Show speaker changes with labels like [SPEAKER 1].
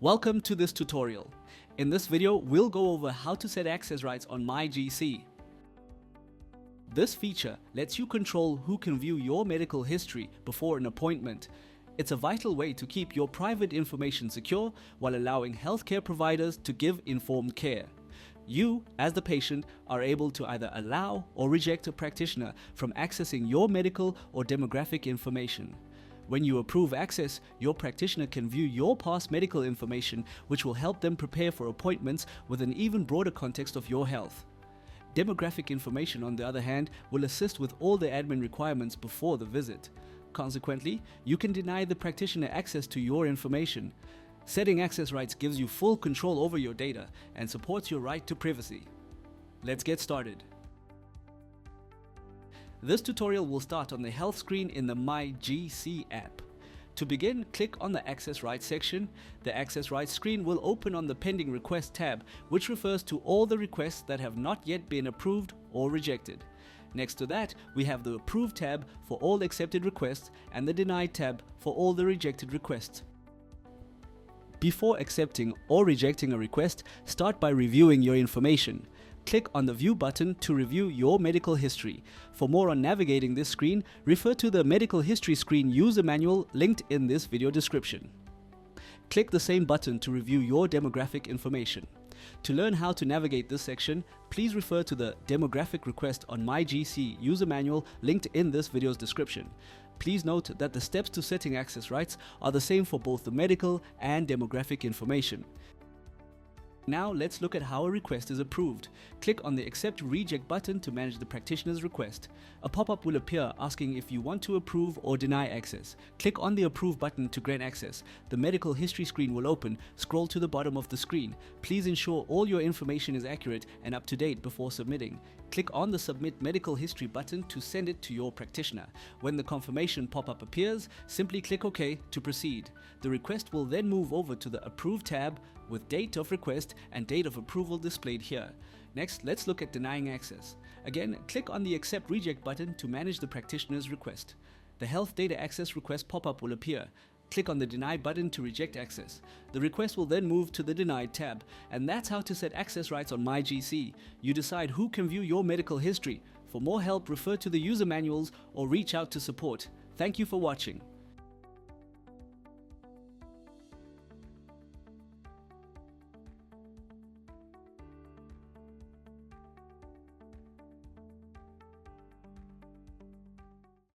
[SPEAKER 1] Welcome to this tutorial. In this video, we'll go over how to set access rights on myGC. This feature lets you control who can view your medical history before an appointment. It's a vital way to keep your private information secure while allowing healthcare providers to give informed care. You, as the patient, are able to either allow or reject a practitioner from accessing your medical or demographic information. When you approve access, your practitioner can view your past medical information, which will help them prepare for appointments with an even broader context of your health. Demographic information, on the other hand, will assist with all the admin requirements before the visit. Consequently, you can deny the practitioner access to your information. Setting access rights gives you full control over your data and supports your right to privacy. Let's get started. This tutorial will start on the health screen in the myGC app. To begin, click on the Access Rights section. The Access Rights screen will open on the Pending Request tab, which refers to all the requests that have not yet been approved or rejected. Next to that, we have the Approved tab for all accepted requests and the Denied tab for all the rejected requests. Before accepting or rejecting a request, start by reviewing your information. Click on the View button to review your medical history. For more on navigating this screen, refer to the Medical History Screen user manual linked in this video description. Click the same button to review your demographic information. To learn how to navigate this section, please refer to the Demographic Request on myGC user manual linked in this video's description. Please note that the steps to setting access rights are the same for both the medical and demographic information. Now let's look at how a request is approved. Click on the Accept Reject button to manage the practitioner's request. A pop-up will appear asking if you want to approve or deny access. Click on the Approve button to grant access. The medical history screen will open. Scroll to the bottom of the screen. Please ensure all your information is accurate and up to date before submitting. Click on the Submit Medical History button to send it to your practitioner. When the confirmation pop-up appears, simply click OK to proceed. The request will then move over to the Approve tab with date of request and date of approval displayed here. Next, let's look at denying access. Again, click on the Accept Reject button to manage the practitioner's request. The Health Data Access Request pop-up will appear. Click on the Deny button to reject access. The request will then move to the Denied tab. And that's how to set access rights on myGC. You decide who can view your medical history. For more help, refer to the user manuals or reach out to support. Thank you for watching.